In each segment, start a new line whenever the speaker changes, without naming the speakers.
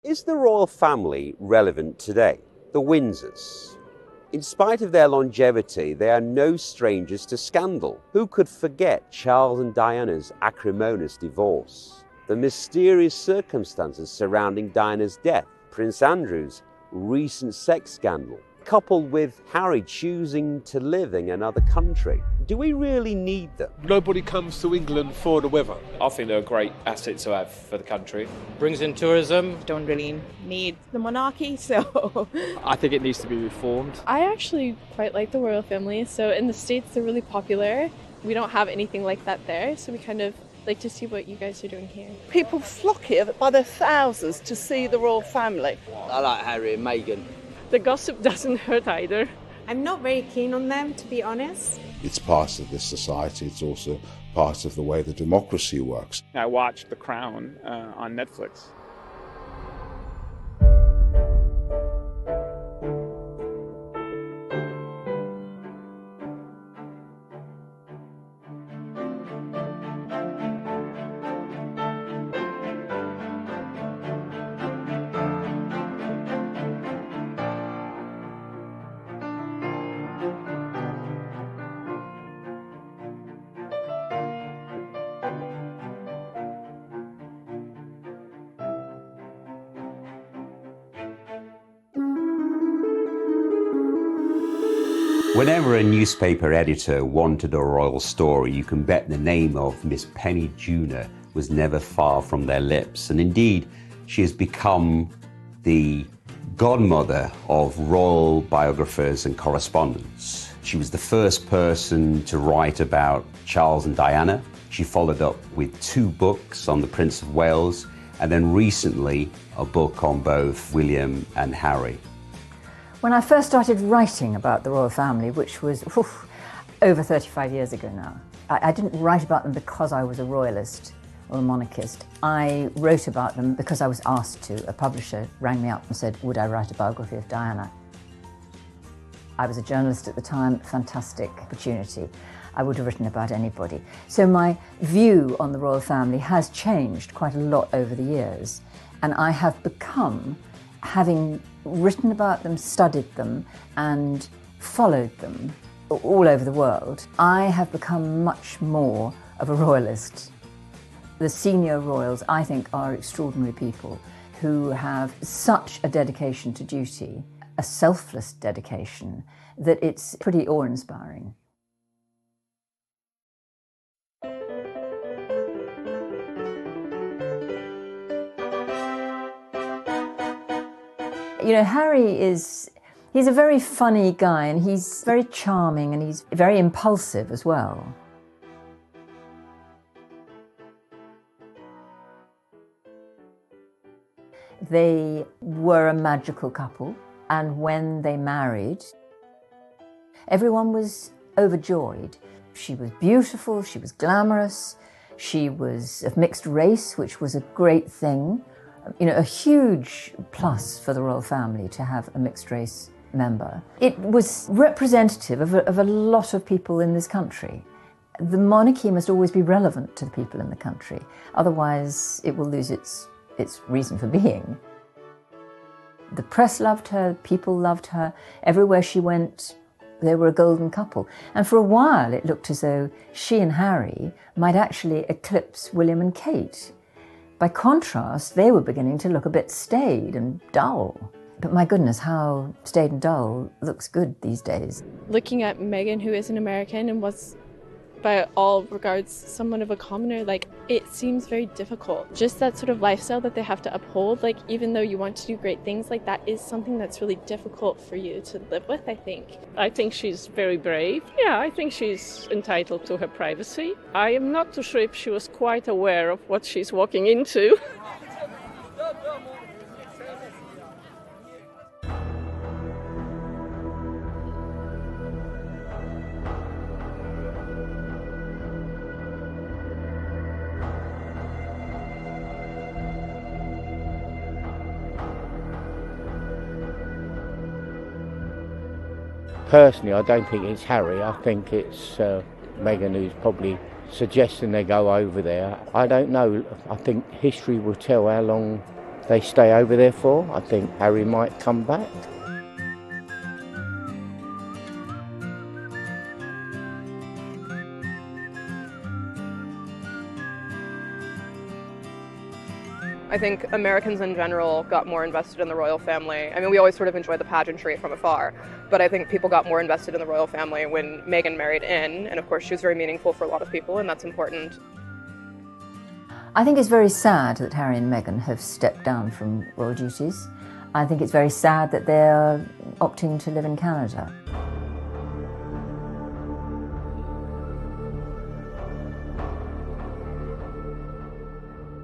Is the royal family relevant today? The Windsors. In spite of their longevity, they are no strangers to scandal. Who could forget Charles and Diana's acrimonious divorce? The mysterious circumstances surrounding Diana's death, Prince Andrew's recent sex scandal, coupled with Harry choosing to live in another country. Do we really need them?
Nobody comes to England for the weather.
I think they're a great asset to have for the country.
Brings in tourism.
Don't really need the monarchy, so...
I think it needs to be reformed.
I actually quite like the royal family. So in the States, they're really popular. We don't have anything like that there, so we kind of like to see what you guys are doing here.
People flock here by the thousands to see the royal family.
I like Harry and Meghan.
The gossip doesn't hurt either.
I'm not very keen on them, to be honest.
It's part of this society. It's also part of the way the democracy works.
I watched The Crown on Netflix.
Whenever a newspaper editor wanted a royal story, you can bet the name of Miss Penny Junor was never far from their lips. And indeed, she has become the godmother of royal biographers and correspondents. She was the first person to write about Charles and Diana. She followed up with 2 books on the Prince of Wales, and then recently a book on both William and Harry.
When I first started writing about the royal family, which was over 35 years ago now, I didn't write about them because I was a royalist or a monarchist. I wrote about them because I was asked to. A publisher rang me up and said, would I write a biography of Diana? I was a journalist at the time, fantastic opportunity. I would have written about anybody. So my view on the royal family has changed quite a lot over the years, and I have become, having written about them, studied them, and followed them all over the world, I have become much more of a royalist. The senior royals, I think, are extraordinary people who have such a dedication to duty, a selfless dedication, that it's pretty awe-inspiring. You know, he's a very funny guy, and he's very charming, and he's very impulsive as well. They were a magical couple, and when they married, everyone was overjoyed. She was beautiful, she was glamorous, she was of mixed race, which was a great thing. You know, a huge plus for the royal family to have a mixed race member. It was representative of a lot of people in this country. The monarchy must always be relevant to the people in the country, otherwise it will lose its reason for being. The press loved her, people loved her. Everywhere she went, they were a golden couple. And for a while it looked as though she and Harry might actually eclipse William and Kate. By contrast, they were beginning to look a bit staid and dull. But my goodness, how staid and dull looks good these days.
Looking at Meghan, who is an American and was, by all regards, somewhat of a commoner, like, it seems very difficult. Just that sort of lifestyle that they have to uphold, like, even though you want to do great things, like, that is something that's really difficult for you to live with, I think.
I think she's very brave. Yeah, I think she's entitled to her privacy. I am not too sure if she was quite aware of what she's walking into.
Personally, I don't think it's Harry. I think it's Meghan who's probably suggesting they go over there. I don't know. I think history will tell how long they stay over there for. I think Harry might come back.
I think Americans in general got more invested in the royal family. I mean, we always sort of enjoy the pageantry from afar, but I think people got more invested in the royal family when Meghan married in, and of course she was very meaningful for a lot of people, and that's important.
I think it's very sad that Harry and Meghan have stepped down from royal duties. I think it's very sad that they're opting to live in Canada.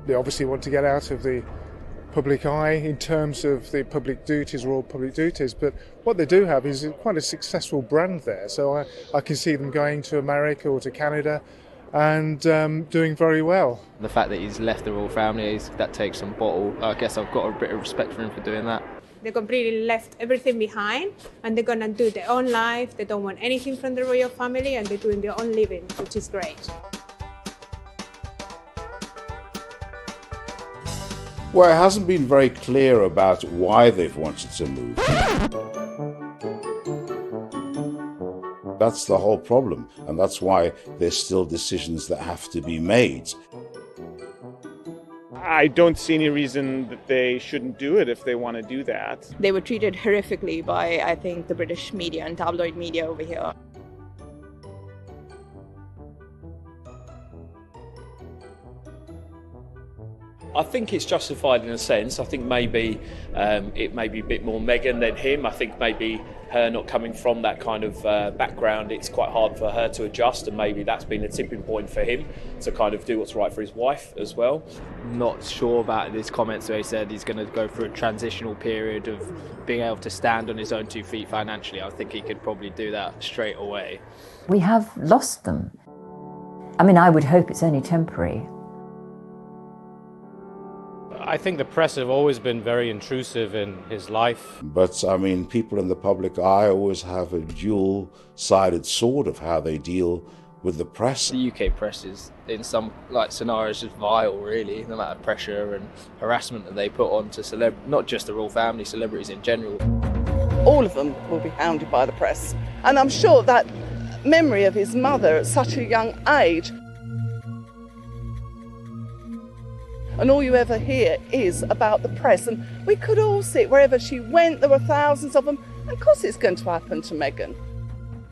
They obviously want to get out of the public eye in terms of the public duties, royal public duties, but what they do have is quite a successful brand there, so I can see them going to America or to Canada and doing very well.
The fact that he's left the royal family, that takes some bottle. I guess I've got a bit of respect for him for doing that.
They completely left everything behind and they're gonna do their own life. They don't want anything from the royal family and they're doing their own living, which is great.
Well, it hasn't been very clear about why they've wanted to move. That's the whole problem, and that's why there's still decisions that have to be made.
I don't see any reason that they shouldn't do it if they want to do that.
They were treated horrifically by, I think, the British media and tabloid media over here.
I think it's justified in a sense. I think maybe it may be a bit more Meghan than him. I think maybe her not coming from that kind of background, it's quite hard for her to adjust, and maybe that's been a tipping point for him to kind of do what's right for his wife as well.
Not sure about his comments where he said he's going to go through a transitional period of being able to stand on his own 2 feet financially. I think he could probably do that straight away.
We have lost them. I mean, I would hope it's only temporary.
I think the press have always been very intrusive in his life.
But, I mean, people in the public eye always have a dual-sided sword of how they deal with the press.
The UK press is, in some scenarios, just vile, really. The amount of pressure and harassment that they put on to not just the royal family, celebrities in general.
All of them will be hounded by the press. And I'm sure that memory of his mother at such a young age, and all you ever hear is about the press. And we could all see it. Wherever she went, there were thousands of them. And of course it's going to happen to Meghan.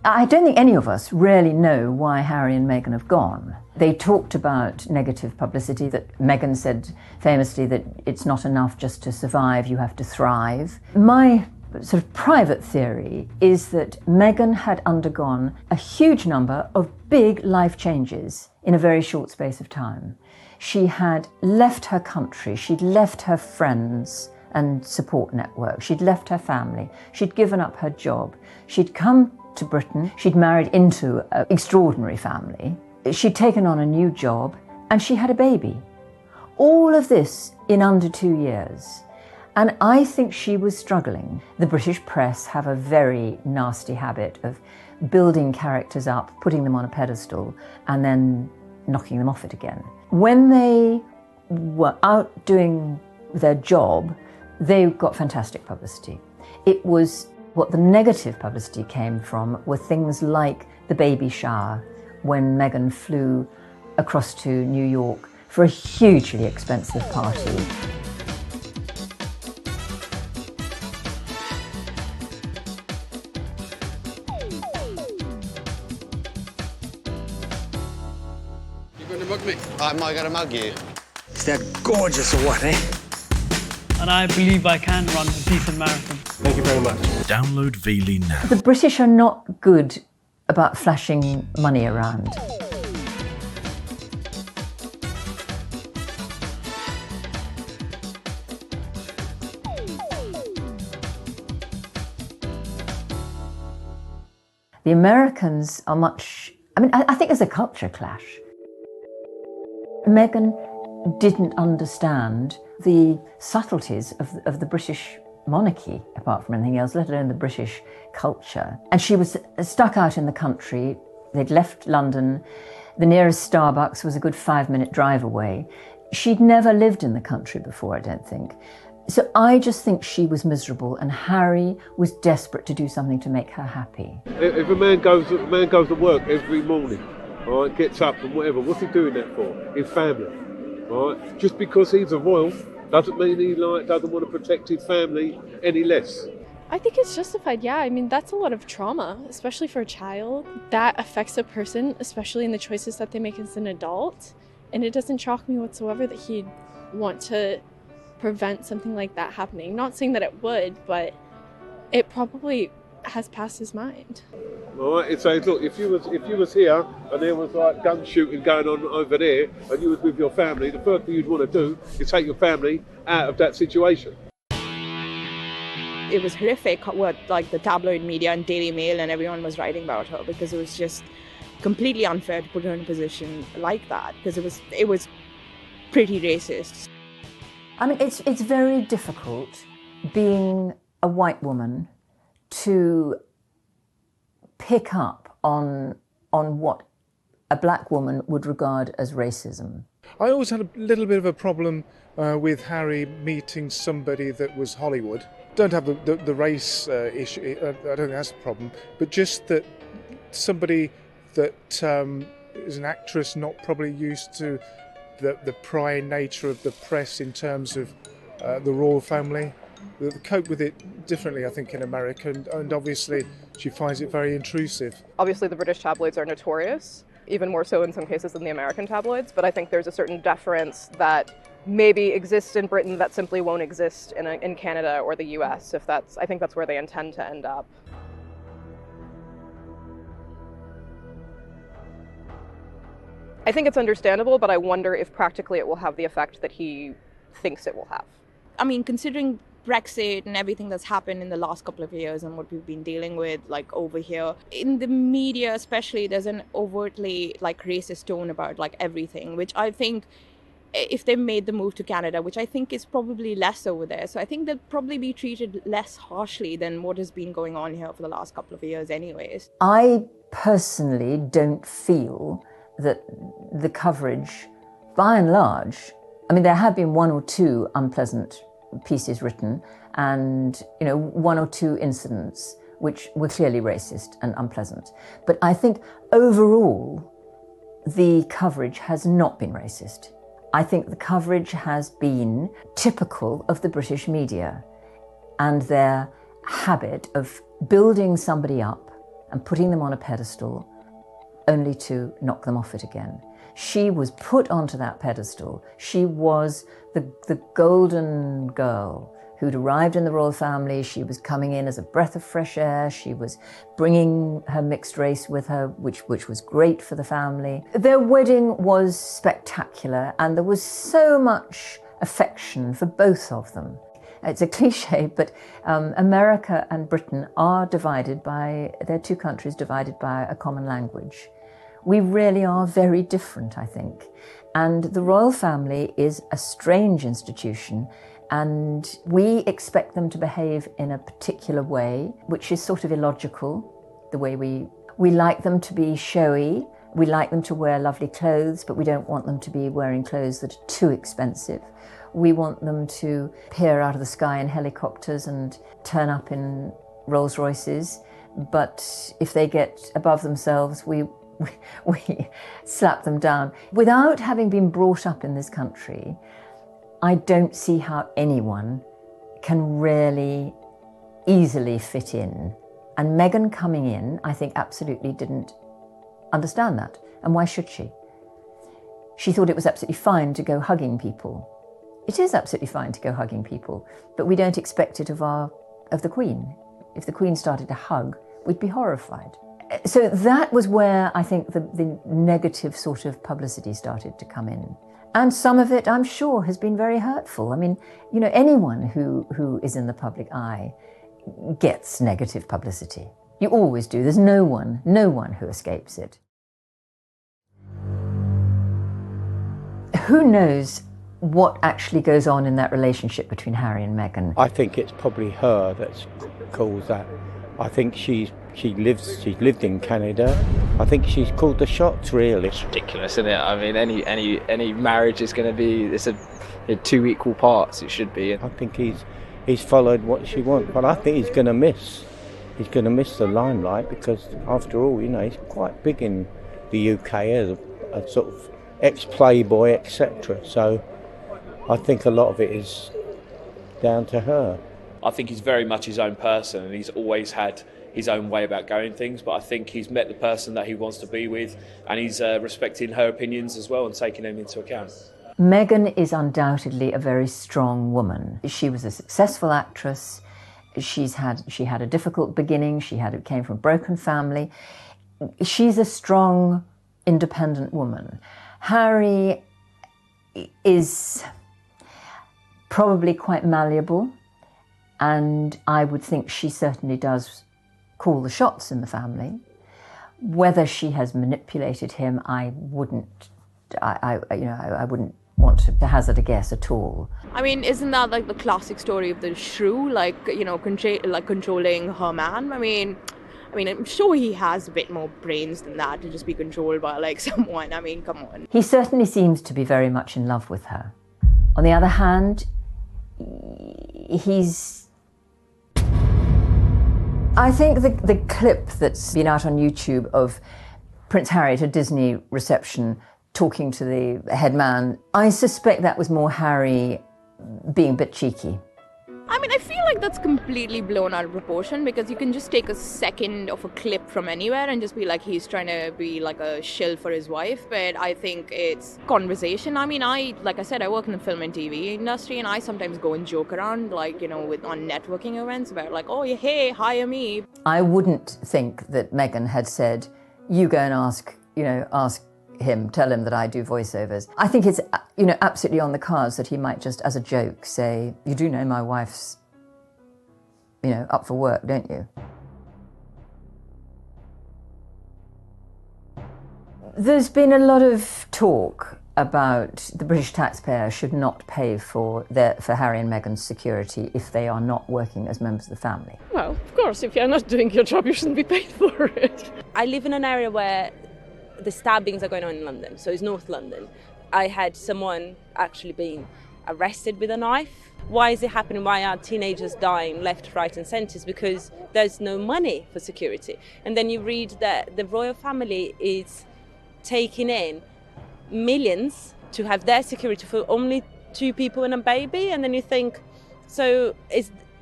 I don't think any of us really know why Harry and Meghan have gone. They talked about negative publicity, that Meghan said famously that it's not enough just to survive, you have to thrive. My sort of private theory is that Meghan had undergone a huge number of big life changes in a very short space of time. She had left her country, she'd left her friends and support network, she'd left her family, she'd given up her job, she'd come to Britain, she'd married into an extraordinary family, she'd taken on a new job, and she had a baby. All of this in under 2 years. And I think she was struggling. The British press have a very nasty habit of building characters up, putting them on a pedestal, and then knocking them off it again. When they were out doing their job, they got fantastic publicity. It was what the negative publicity came from were things like the baby shower when Meghan flew across to New York for a hugely expensive party.
Mug me. I'm not gonna mug you.
Is that gorgeous or what, eh?
And I believe I can run a decent marathon.
Thank you very much.
Download Veely now.
The British are not good about flashing money around. The Americans are much... I think there's a culture clash. Meghan didn't understand the subtleties of the British monarchy, apart from anything else, let alone the British culture. And she was stuck out in the country. They'd left London. The nearest Starbucks was a good 5-minute drive away. She'd never lived in the country before, I don't think. So I just think she was miserable, and Harry was desperate to do something to make her happy.
If a man goes to work every morning, all right, gets up and whatever, what's he doing that for? His family, all right? Just because he's a royal doesn't mean he doesn't want to protect his family any less.
I think it's justified, yeah. I mean, that's a lot of trauma, especially for a child. That affects a person, especially in the choices that they make as an adult. And it doesn't shock me whatsoever that he'd want to prevent something like that happening. Not saying that it would, but it probably has passed his mind.
All right, it says, look, if you was here and there was like gun shooting going on over there and you was with your family, the first thing you'd want to do is take your family out of that situation.
It was horrific what like the tabloid media and Daily Mail and everyone was writing about her, because it was just completely unfair to put her in a position like that, because it was pretty racist.
I mean, it's very difficult being a white woman to pick up on what a black woman would regard as racism.
I always had a little bit of a problem with Harry meeting somebody that was Hollywood. Don't have the race issue, I don't think that's a problem, but just that somebody that is an actress not probably used to the prying nature of the press in terms of the royal family. They cope with it differently, I think, in America, and obviously she finds it very intrusive.
Obviously the British tabloids are notorious, even more so in some cases than the American tabloids, but I think there's a certain deference that maybe exists in Britain that simply won't exist in Canada or the US, I think that's where they intend to end up. I think it's understandable, but I wonder if practically it will have the effect that he thinks it will have.
I mean, considering Brexit and everything that's happened in the last couple of years and what we've been dealing with, like over here, in the media especially, there's an overtly like racist tone about like everything, which I think if they made the move to Canada, which I think is probably less over there, so I think they'll probably be treated less harshly than what has been going on here for the last couple of years anyways.
I personally don't feel that the coverage, by and large, I mean, there have been one or two unpleasant pieces written and, you know, one or two incidents which were clearly racist and unpleasant. But I think overall, the coverage has not been racist. I think the coverage has been typical of the British media and their habit of building somebody up and putting them on a pedestal only to knock them off it again. She was put onto that pedestal. She was the golden girl who'd arrived in the royal family. She was coming in as a breath of fresh air. She was bringing her mixed race with her, which was great for the family. Their wedding was spectacular, and there was so much affection for both of them. It's a cliche, but America and Britain are divided by, they're two countries divided by a common language. We really are very different, I think. And the royal family is a strange institution, and we expect them to behave in a particular way, which is sort of illogical, the way we like them to be showy. We like them to wear lovely clothes, but we don't want them to be wearing clothes that are too expensive. We want them to peer out of the sky in helicopters and turn up in Rolls Royces, but if they get above themselves, we slap them down. Without having been brought up in this country, I don't see how anyone can really easily fit in. And Meghan coming in, I think, absolutely didn't understand that. And why should she? She thought it was absolutely fine to go hugging people. It is absolutely fine to go hugging people, but we don't expect it of the Queen. If the Queen started to hug, we'd be horrified. So that was where I think the negative sort of publicity started to come in. And some of it, I'm sure, has been very hurtful. I mean, you know, anyone who is in the public eye gets negative publicity. You always do. There's no one who escapes it. Who knows what actually goes on in that relationship between Harry and Meghan?
I think it's probably her that's caused that. I think she's lived in Canada. I think she's called the shots, really.
It's ridiculous, isn't it? I mean, any marriage is going to be two equal parts. It should be.
I think he's followed what she wants, but I think he's going to miss the limelight because, after all, he's quite big in the UK as a sort of ex-playboy, etc. So I think a lot of it is down to her.
I think he's very much his own person, and he's always had his own way about going things, but I think he's met the person that he wants to be with, and he's respecting her opinions as well and taking them into account.
Meghan is undoubtedly a very strong woman. She was a successful actress. She had a difficult beginning. Came from a broken family. She's a strong, independent woman. Harry is probably quite malleable, and I would think she certainly does call the shots in the family. Whether she has manipulated him, I wouldn't want to hazard a guess at all.
I mean, isn't that like the classic story of the shrew, controlling her man? I mean, I'm sure he has a bit more brains than that to just be controlled by someone. I mean, come on.
He certainly seems to be very much in love with her. On the other hand, I think the clip that's been out on YouTube of Prince Harry at a Disney reception talking to the head man, I suspect that was more Harry being a bit cheeky.
I mean, I feel like that's completely blown out of proportion, because you can just take a second of a clip from anywhere and just be like, he's trying to be like a shill for his wife. But I think it's conversation. I mean, like I said, I work in the film and TV industry, and I sometimes go and joke around, on networking events about oh, yeah, hey, hire me.
I wouldn't think that Meghan had said, you go and ask him, tell him that I do voiceovers. I think it's, absolutely on the cards that he might just, as a joke, say, you do know my wife's, up for work, don't you? There's been a lot of talk about the British taxpayer should not pay for Harry and Meghan's security if they are not working as members of the family.
Well, of course, if you're not doing your job, you shouldn't be paid for it.
I live in an area where the stabbings are going on in London, so it's North London. I had someone actually being arrested with a knife. Why is it happening? Why are teenagers dying left, right and centre? It's because there's no money for security. And then you read that the royal family is taking in millions to have their security for only 2 people and a baby, and then you think, so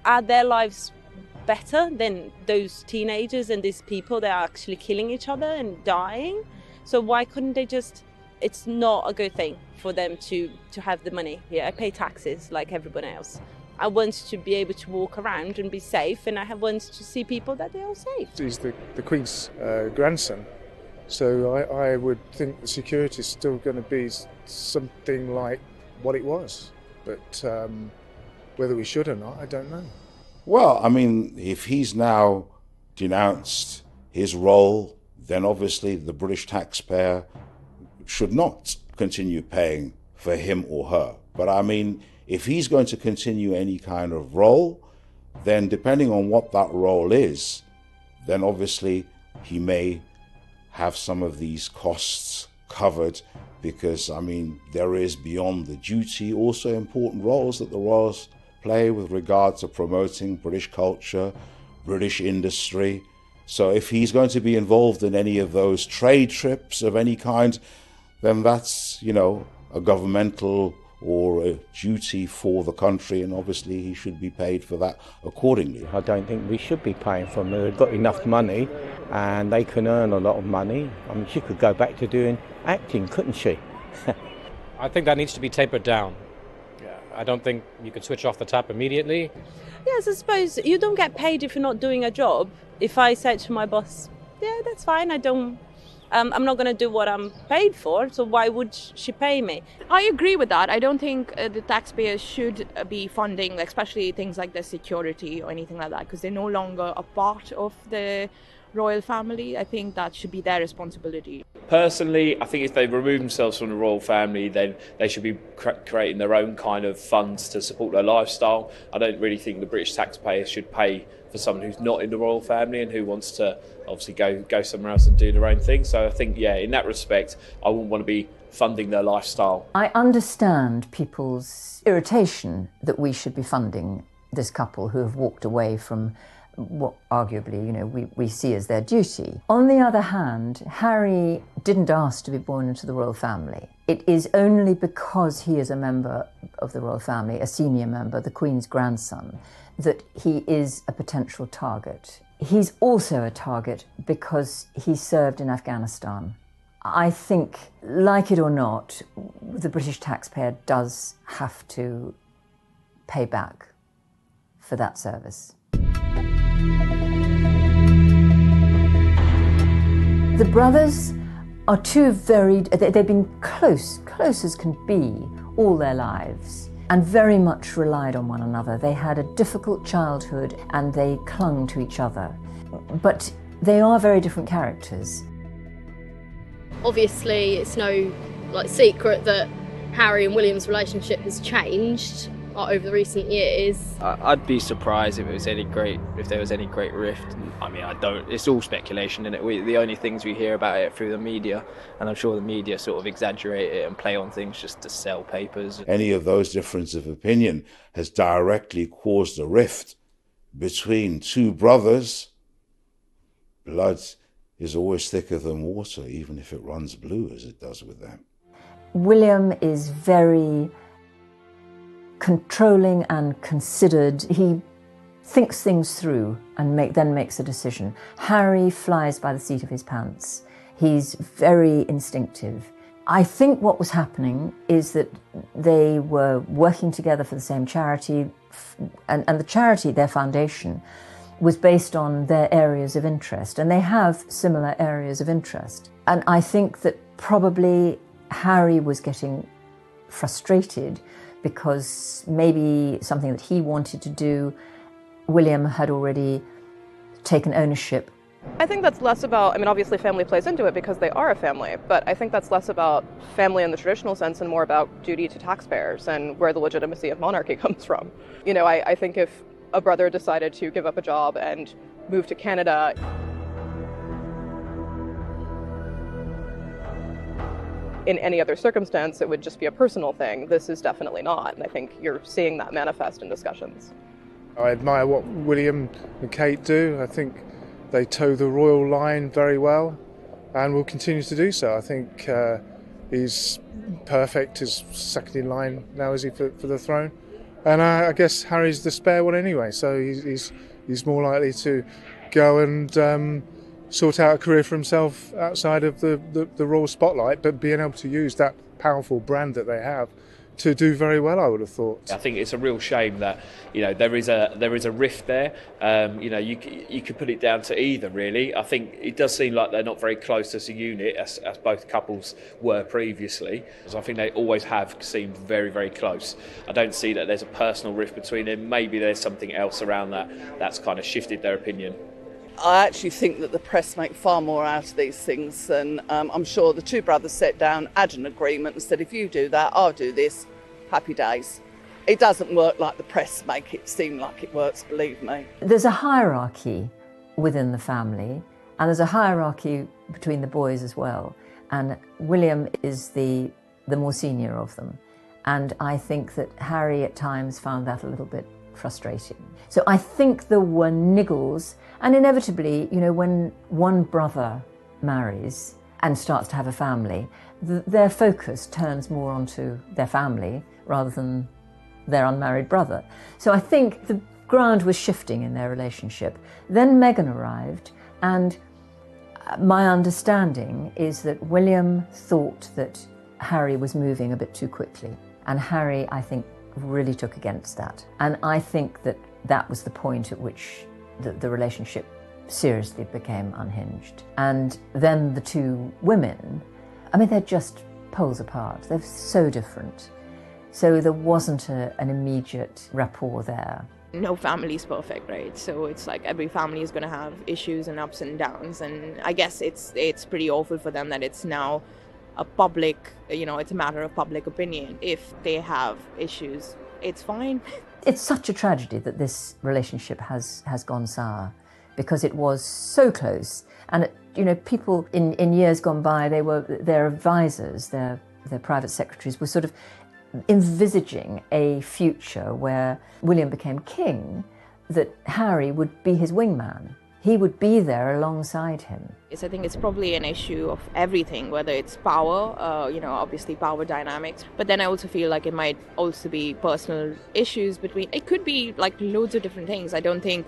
are their lives better than those teenagers and these people that are actually killing each other and dying? So why couldn't they just, it's not a good thing for them to have the money. I pay taxes like everyone else. I want to be able to walk around and be safe, and I want to see people that they are safe.
He's the Queen's grandson, so I would think the security is still going to be something like what it was. But whether we should or not, I don't know.
Well, I mean, if he's now denounced his role, then obviously the British taxpayer should not continue paying for him or her. But I mean, if he's going to continue any kind of role, then depending on what that role is, then obviously he may have some of these costs covered, because I mean, there is beyond the duty also important roles that the royals play with regard to promoting British culture, British industry. So if he's going to be involved in any of those trade trips of any kind, then that's, a governmental or a duty for the country, and obviously he should be paid for that accordingly.
I don't think we should be paying for them. They've got enough money and they can earn a lot of money. I mean, she could go back to doing acting, couldn't she?
I think that needs to be tapered down. I don't think you could switch off the tap immediately.
Yes, I suppose you don't get paid if you're not doing a job. If I said to my boss, yeah, that's fine, I'm not going to do what I'm paid for, so why would she pay me?
I agree with that. I don't think the taxpayers should be funding, especially things like the security or anything like that, because they're no longer a part of the royal family. I think that should be their responsibility.
Personally, I think if they remove themselves from the royal family, then they should be creating their own kind of funds to support their lifestyle. I don't really think the British taxpayer should pay for someone who's not in the royal family and who wants to obviously go somewhere else and do their own thing. So I think, yeah, in that respect, I wouldn't want to be funding their lifestyle.
I understand people's irritation that we should be funding this couple who have walked away from what arguably, we see as their duty. On the other hand, Harry didn't ask to be born into the royal family. It is only because he is a member of the royal family, a senior member, the Queen's grandson, that he is a potential target. He's also a target because he served in Afghanistan. I think, like it or not, the British taxpayer does have to pay back for that service. The brothers are they've been close as can be all their lives and very much relied on one another. They had a difficult childhood and they clung to each other. But they are very different characters.
Obviously, it's no secret that Harry and William's relationship has changed over the recent years.
I'd be surprised if there was any great rift. I mean, it's all speculation, isn't it? The only things we hear about it through the media, and I'm sure the media sort of exaggerate it and play on things just to sell papers.
Any of those differences of opinion has directly caused a rift between two brothers. Blood is always thicker than water, even if it runs blue as it does with them.
William is very controlling and considered. He thinks things through and then makes a decision. Harry flies by the seat of his pants. He's very instinctive. I think what was happening is that they were working together for the same charity, and the charity, their foundation, was based on their areas of interest, and they have similar areas of interest. And I think that probably Harry was getting frustrated because maybe something that he wanted to do, William had already taken ownership.
I think that's less about, obviously family plays into it because they are a family, but I think that's less about family in the traditional sense and more about duty to taxpayers and where the legitimacy of monarchy comes from. I think if a brother decided to give up a job and move to Canada, in any other circumstance, it would just be a personal thing. This is definitely not, and I think you're seeing that manifest in discussions.
I admire what William and Kate do. I think they toe the royal line very well and will continue to do so. I think he's perfect, he's second in line now, is he, for the throne? And I guess Harry's the spare one anyway, so he's more likely to go and sort out a career for himself outside of the royal spotlight, but being able to use that powerful brand that they have to do very well, I would have thought.
I think it's a real shame that there is a rift there. You could put it down to either, really. I think it does seem like they're not very close as a unit, as both couples were previously. So I think they always have seemed very, very close. I don't see that there's a personal rift between them. Maybe there's something else around that's kind of shifted their opinion.
I actually think that the press make far more out of these things, and I'm sure the two brothers sat down, had an agreement and said, if you do that, I'll do this. Happy days. It doesn't work like the press make it seem like it works, believe me.
There's a hierarchy within the family, and there's a hierarchy between the boys as well. And William is the more senior of them. And I think that Harry at times found that a little bit frustrating. So I think there were niggles, and inevitably, when one brother marries and starts to have a family, their focus turns more onto their family rather than their unmarried brother. So I think the ground was shifting in their relationship. Then Meghan arrived, and my understanding is that William thought that Harry was moving a bit too quickly, and Harry, I think, really took against that. And I think that was the point at which the relationship seriously became unhinged. And then the two women, they're just poles apart. They're so different. So there wasn't an immediate rapport there.
No family is perfect, right? So it's like every family is going to have issues and ups and downs, and I guess it's pretty awful for them that it's now a public, it's a matter of public opinion. If they have issues, it's fine.
It's such a tragedy that this relationship has gone sour, because it was so close. And people in years gone by, their advisors, their private secretaries, were sort of envisaging a future where William became king, that Harry would be his wingman. He would be there alongside him.
I think it's probably an issue of everything, whether it's power, obviously power dynamics, but then I also feel like it might also be personal issues between, it could be like loads of different things. I don't think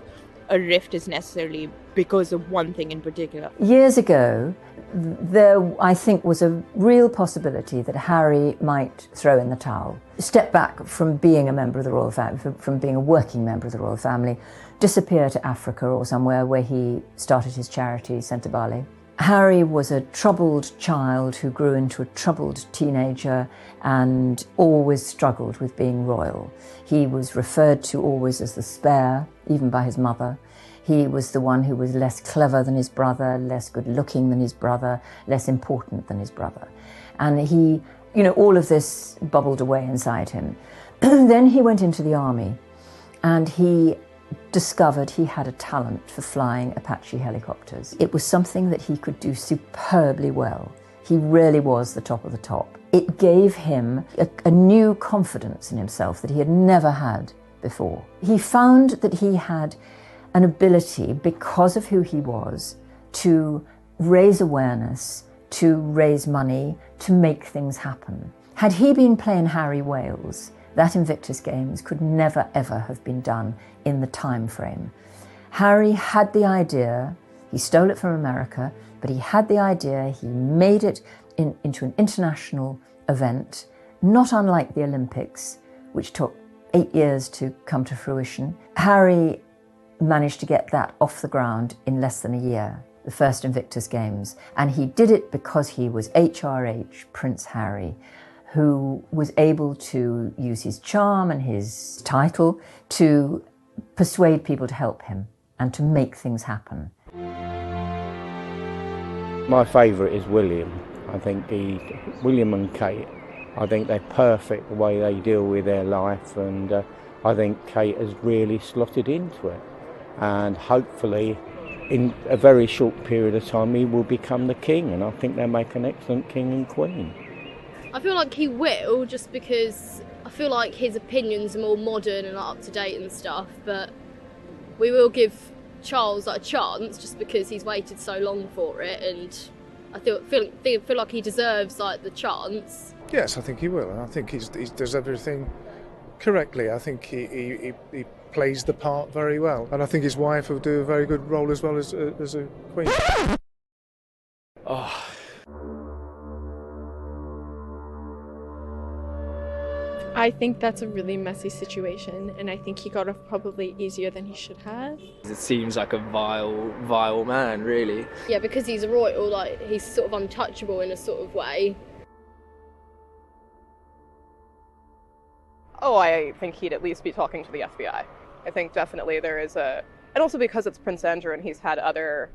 a rift is necessarily because of one thing in particular.
Years ago, there, I think, was a real possibility that Harry might throw in the towel, step back from being a member of the royal family, from being a working member of the royal family, disappear to Africa or somewhere where he started his charity, Sentebale. Harry was a troubled child who grew into a troubled teenager and always struggled with being royal. He was referred to always as the spare, even by his mother. He was the one who was less clever than his brother, less good-looking than his brother, less important than his brother. And he, all of this bubbled away inside him. Then he went into the army, and he discovered he had a talent for flying Apache helicopters. It was something that he could do superbly well. He really was the top of the top. It gave him a new confidence in himself that he had never had before. He found that he had an ability, because of who he was, to raise awareness, to raise money, to make things happen. Had he been playing Harry Wales, that Invictus Games could never ever have been done in the time frame. Harry had the idea, he stole it from America, but he had the idea, he made it into an international event, not unlike the Olympics, which took 8 years to come to fruition. Harry managed to get that off the ground in less than a year, the first Invictus Games, and he did it because he was HRH, Prince Harry, who was able to use his charm and his title to persuade people to help him and to make things happen.
My favourite is William. I think William and Kate, I think they're perfect the way they deal with their life, and I think Kate has really slotted into it. And hopefully, in a very short period of time, he will become the king, and I think they'll make an excellent king and queen.
I feel like he will, just because I feel like his opinions are more modern and up to date and stuff, but we will give Charles a chance just because he's waited so long for it, and I feel like he deserves the chance.
Yes, I think he will, and I think he does everything correctly. I think he plays the part very well, and I think his wife will do a very good role as well as a queen.
Oh.
I think that's a really messy situation, and I think he got off probably easier than he should have.
It seems like a vile man, really.
Yeah, because he's a royal, he's sort of untouchable in a sort of way.
Oh, I think he'd at least be talking to the FBI. I think definitely there is and also because it's Prince Andrew and he's had other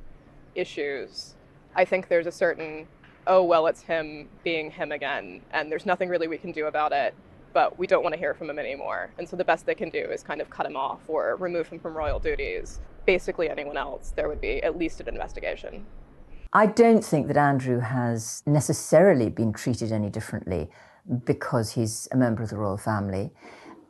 issues, I think there's a certain, oh, well, it's him being him again, and there's nothing really we can do about it, but we don't want to hear from him anymore. And so the best they can do is kind of cut him off or remove him from royal duties. Basically anyone else, there would be at least an investigation.
I don't think that Andrew has necessarily been treated any differently because he's a member of the royal family.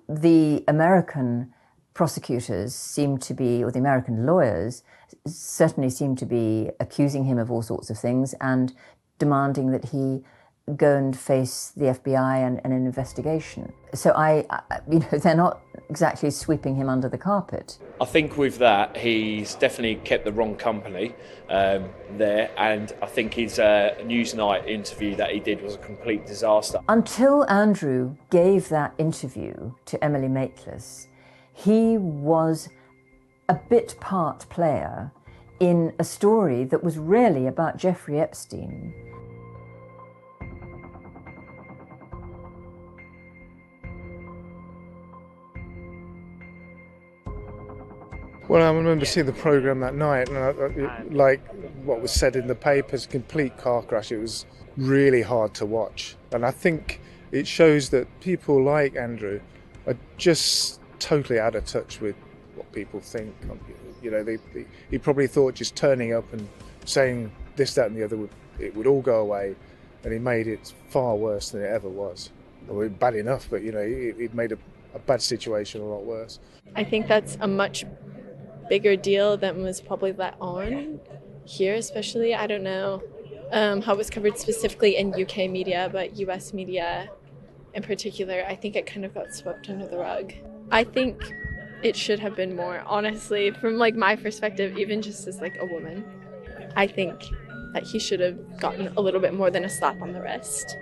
The American prosecutors seem to be, or the American lawyers certainly seem to be accusing him of all sorts of things and demanding that he go and face the FBI and an investigation. So they're not exactly sweeping him under the carpet.
I think with that, he's definitely kept the wrong company there, and I think his Newsnight interview that he did was a complete disaster.
Until Andrew gave that interview to Emily Maitlis, he was a bit part player in a story that was really about Jeffrey Epstein.
Well, I remember seeing the programme that night, and like what was said in the papers, complete car crash. It was really hard to watch, and I think it shows that people like Andrew are just totally out of touch with what people think. You know, he probably thought just turning up and saying this, that, and the other it would all go away, and he made it far worse than it ever was. Well, bad enough, but you know, it made a bad situation a lot worse.
I think that's a much bigger deal than was probably let on here, especially. I don't know how it was covered specifically in UK media, but US media in particular, I think it kind of got swept under the rug. I think it should have been more, honestly, from like my perspective, even just as like a woman. I think that he should have gotten a little bit more than a slap on the wrist.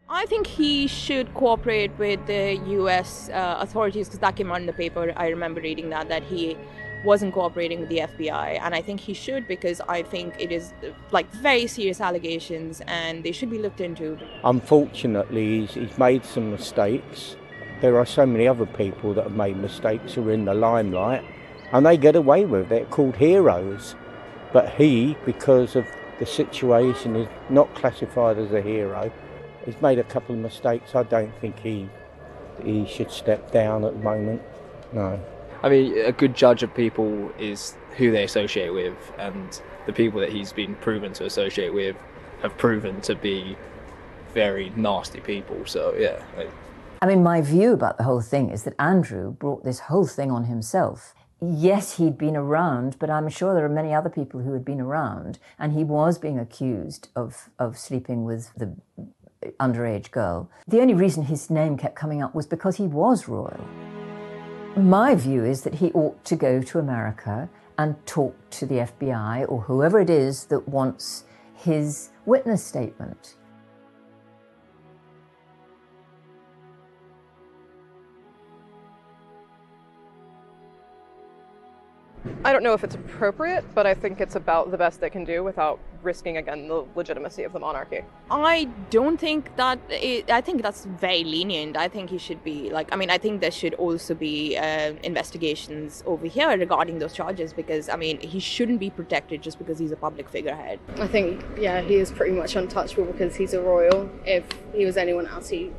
I think he should cooperate with the US authorities, because that came out in the paper. I remember reading that he wasn't cooperating with the FBI, and I think he should, because I think it is like very serious allegations and they should be looked into.
Unfortunately, he's made some mistakes. There are so many other people that have made mistakes who are in the limelight and they get away with it. They're called heroes. But he, because of the situation, is not classified as a hero. He's made a couple of mistakes. I don't think he should step down at the moment. No.
I mean, a good judge of people is who they associate with, and the people that he's been proven to associate with have proven to be very nasty people. So, yeah.
I mean, my view about the whole thing is that Andrew brought this whole thing on himself. Yes, he'd been around, but I'm sure there are many other people who had been around, and he was being accused of sleeping with the underage girl. The only reason his name kept coming up was because he was royal. My view is that he ought to go to America and talk to the FBI or whoever it is that wants his witness statement.
I don't know if it's appropriate, but I think it's about the best they can do without risking, again, the legitimacy of the monarchy.
I don't think that, I think that's very lenient. I think he should be, like, I mean, I think there should also be investigations over here regarding those charges, because, I mean, he shouldn't be protected just because he's a public figurehead.
I think, yeah, he is pretty much untouchable because he's a royal. If he was anyone else, he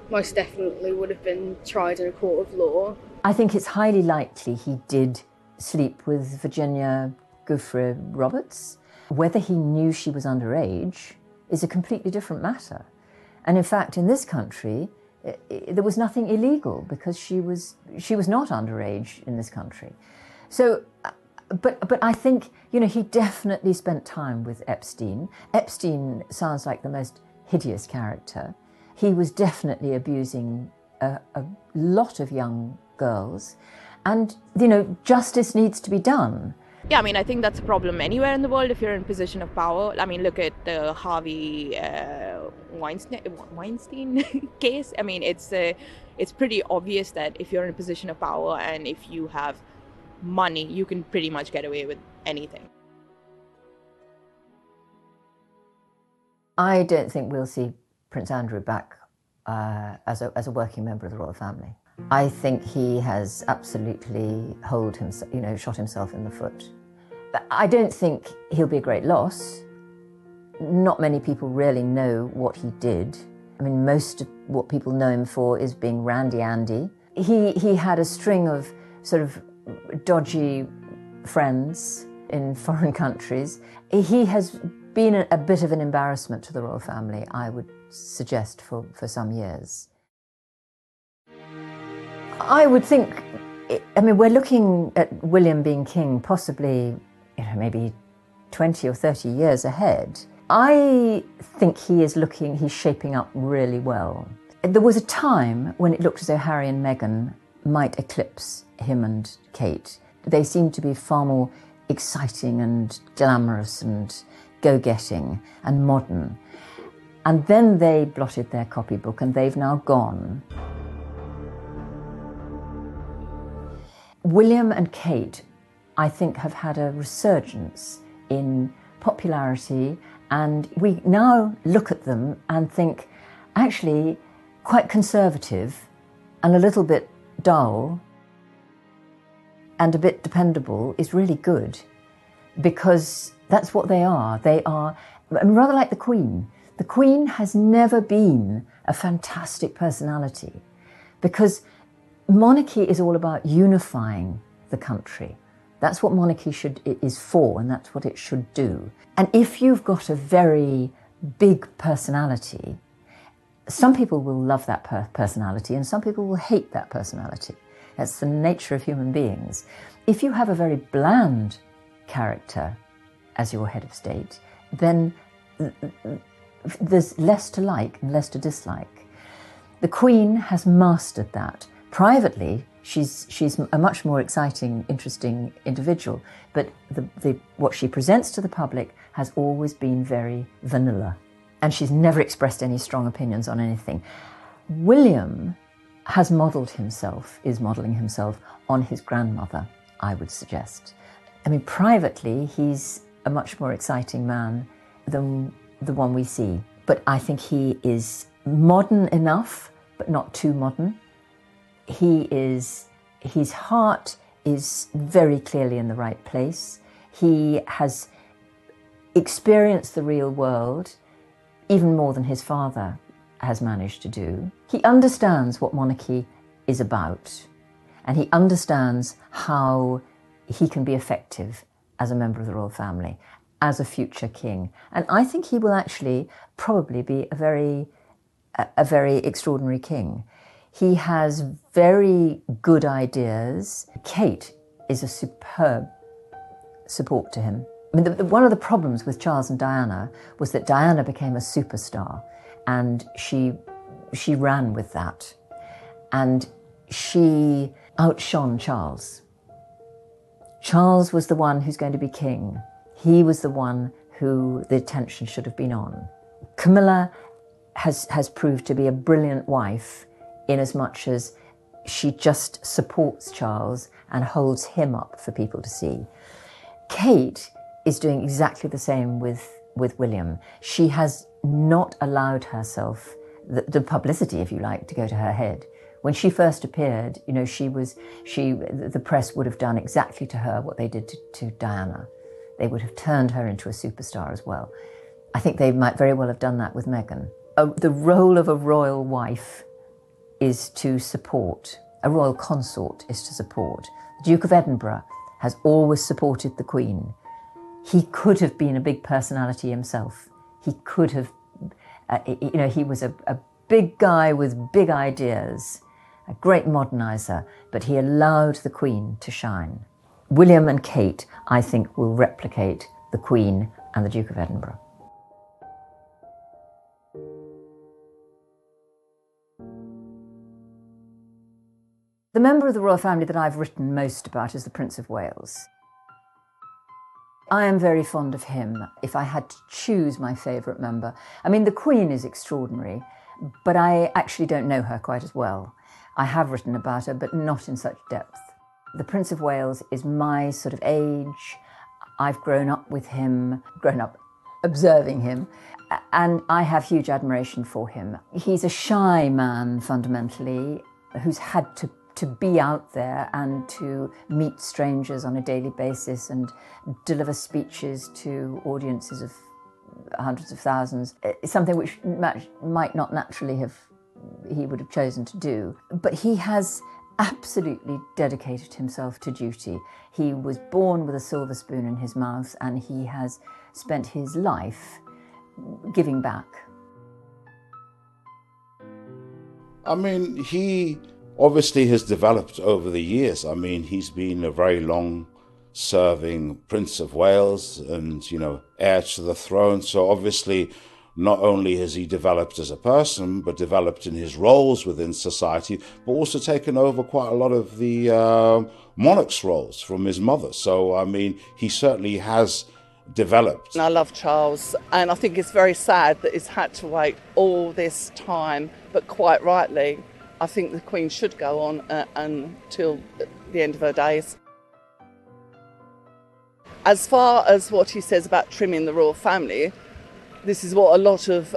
most definitely would have been tried in a court of law.
I think it's highly likely he did sleep with Virginia Giuffre Roberts. Whether he knew she was underage is a completely different matter. And in fact, in this country, there was nothing illegal because she was not underage in this country. So, but I think, you know, he definitely spent time with Epstein. Epstein sounds like the most hideous character. He was definitely abusing a lot of young girls. And, you know, justice needs to be done.
Yeah, I mean, I think that's a problem anywhere in the world if you're in a position of power. I mean, look at the Harvey Weinstein case. I mean, it's pretty obvious that if you're in a position of power and if you have money, you can pretty much get away with anything.
I don't think we'll see Prince Andrew back as a working member of the royal family. I think he has absolutely shot himself in the foot. But I don't think he'll be a great loss. Not many people really know what he did. I mean, most of what people know him for is being Randy Andy. He had a string of sort of dodgy friends in foreign countries. He has been a bit of an embarrassment to the royal family, I would suggest, for some years. I would think, I mean, we're looking at William being king possibly, you know, maybe 20 or 30 years ahead. I think he's shaping up really well. There was a time when it looked as though Harry and Meghan might eclipse him and Kate. They seemed to be far more exciting and glamorous and go-getting and modern. And then they blotted their copybook and they've now gone. William and Kate, I think, have had a resurgence in popularity, and we now look at them and think, actually, quite conservative and a little bit dull. and a bit dependable is really good, because that's what they are. They are, I mean, rather like the Queen. The Queen has never been a fantastic personality, because monarchy is all about unifying the country. That's what monarchy is for, and that's what it should do. And if you've got a very big personality, some people will love that personality and some people will hate that personality. That's the nature of human beings. If you have a very bland character as your head of state, then there's less to like and less to dislike. The Queen has mastered that. Privately, she's a much more exciting, interesting individual, but what she presents to the public has always been very vanilla, and she's never expressed any strong opinions on anything. William is modelling himself on his grandmother, I would suggest. I mean, privately, he's a much more exciting man than the one we see, but I think he is modern enough, but not too modern. His heart is very clearly in the right place. He has experienced the real world even more than his father has managed to do. He understands what monarchy is about, and he understands how he can be effective as a member of the royal family, as a future king. And I think he will actually probably be a very extraordinary king. He has very good ideas. Kate is a superb support to him. I mean, one of the problems with Charles and Diana was that Diana became a superstar, and she ran with that. And she outshone Charles. Charles was the one who's going to be king. He was the one who the attention should have been on. Camilla has proved to be a brilliant wife, in as much as she just supports Charles and holds him up for people to see. Kate is doing exactly the same with William. She has not allowed herself the publicity, if you like, to go to her head. When she first appeared, you know, the press would have done exactly to her what they did to Diana. They would have turned her into a superstar as well. I think they might very well have done that with Meghan. The role of a royal wife is to support. A royal consort is to support. The Duke of Edinburgh has always supported the Queen. He could have been a big personality himself. He could have, he was a big guy with big ideas, a great moderniser, but he allowed the Queen to shine. William and Kate, I think, will replicate the Queen and the Duke of Edinburgh. The member of the royal family that I've written most about is the Prince of Wales. I am very fond of him. If I had to choose my favourite member, I mean, the Queen is extraordinary, but I actually don't know her quite as well. I have written about her, but not in such depth. The Prince of Wales is my sort of age. I've grown up with him, grown up observing him, and I have huge admiration for him. He's a shy man, fundamentally, who's had to be out there and to meet strangers on a daily basis and deliver speeches to audiences of hundreds of thousands. It's something which might not naturally he would have chosen to do. But he has absolutely dedicated himself to duty. He was born with a silver spoon in his mouth, and he has spent his life giving back.
I mean, he obviously has developed over the years. I mean, he's been a very long-serving Prince of Wales and, heir to the throne. So obviously, not only has he developed as a person, but developed in his roles within society, but also taken over quite a lot of the monarch's roles from his mother. So, I mean, he certainly has developed.
And I love Charles, and I think it's very sad that he's had to wait all this time, but quite rightly, I think the Queen should go on until the end of her days. As far as what he says about trimming the royal family, this is what a lot of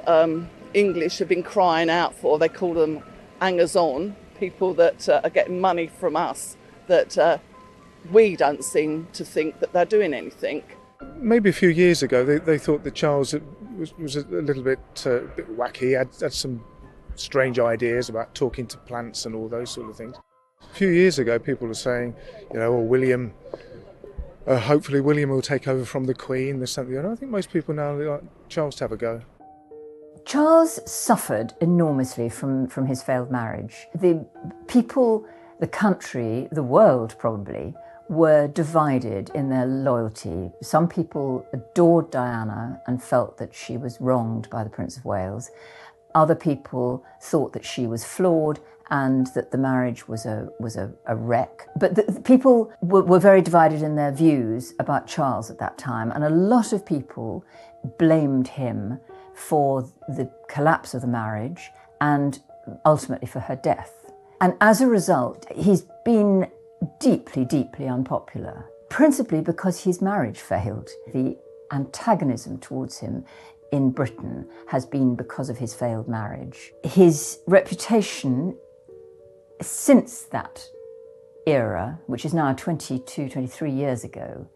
English have been crying out for. They call them hangers-on, people that are getting money from us, that we don't seem to think that they're doing anything.
Maybe a few years ago, they thought that Charles was a little bit wacky, had some strange ideas about talking to plants and all those sort of things. A few years ago, people were saying, William, hopefully William will take over from the Queen. There's something. I think most people now like Charles to have a go.
Charles suffered enormously from his failed marriage. The people, the country, the world probably, were divided in their loyalty. Some people adored Diana and felt that she was wronged by the Prince of Wales. Other people thought that she was flawed and that the marriage was a wreck. But the people were very divided in their views about Charles at that time, and a lot of people blamed him for the collapse of the marriage and ultimately for her death. And as a result, he's been deeply, deeply unpopular, principally because his marriage failed. The antagonism towards him in Britain has been because of his failed marriage. His reputation since that era, which is now 22, 23 years ago,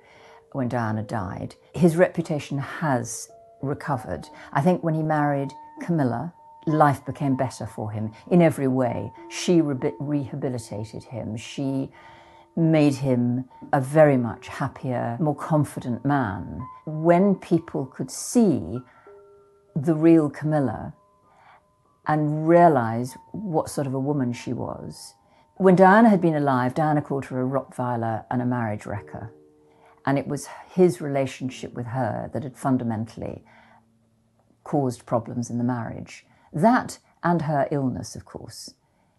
when Diana died, his reputation has recovered. I think when he married Camilla, life became better for him in every way. She rehabilitated him. She made him a very much happier, more confident man. When people could see the real Camilla and realise what sort of a woman she was. When Diana had been alive, Diana called her a Rottweiler and a marriage wrecker. And it was his relationship with her that had fundamentally caused problems in the marriage. That and her illness, of course.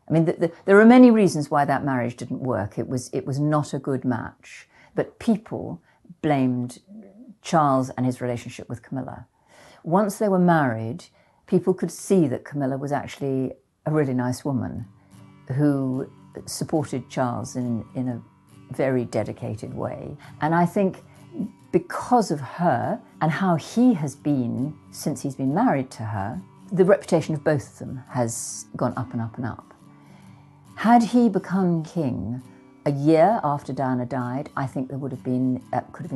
I mean, there are many reasons why that marriage didn't work. It was not a good match. But people blamed Charles and his relationship with Camilla. Once they were married, people could see that Camilla was actually a really nice woman who supported Charles in a very dedicated way. And I think because of her and how he has been since he's been married to her, the reputation of both of them has gone up and up and up. Had he become king a year after Diana died, I think could have been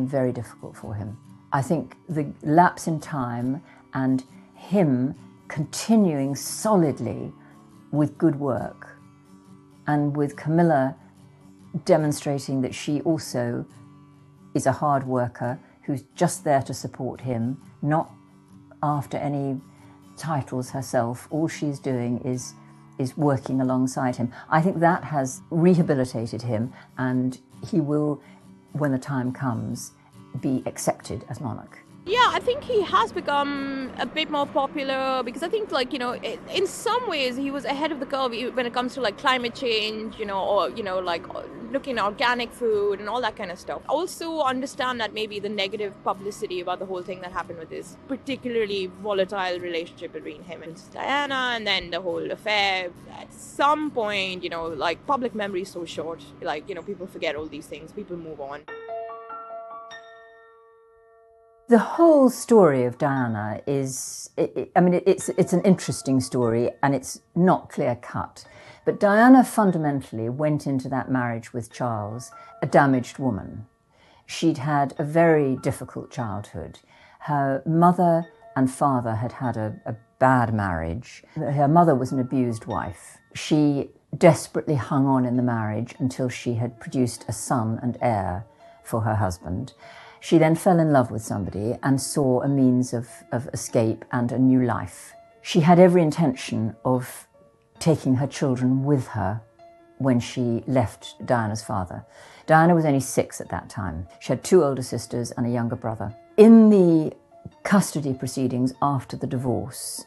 very difficult for him. I think the lapse in time and him continuing solidly with good work and with Camilla demonstrating that she also is a hard worker who's just there to support him, not after any titles herself. All she's doing is working alongside him. I think that has rehabilitated him, and he will, when the time comes, be accepted as monarch.
Yeah, I think he has become a bit more popular because I think, in some ways he was ahead of the curve when it comes to climate change, or looking at organic food and all that kind of stuff. I also understand that maybe the negative publicity about the whole thing that happened with this particularly volatile relationship between him and Diana, and then the whole affair. At some point, public memory is so short. People forget all these things. People move on.
The whole story of Diana it's an interesting story and it's not clear-cut. But Diana fundamentally went into that marriage with Charles a damaged woman. She'd had a very difficult childhood. Her mother and father had had a bad marriage. Her mother was an abused wife. She desperately hung on in the marriage until she had produced a son and heir for her husband. She then fell in love with somebody and saw a means of escape and a new life. She had every intention of taking her children with her when she left Diana's father. Diana was only 6 at that time. She had 2 older sisters and a younger brother. In the custody proceedings after the divorce,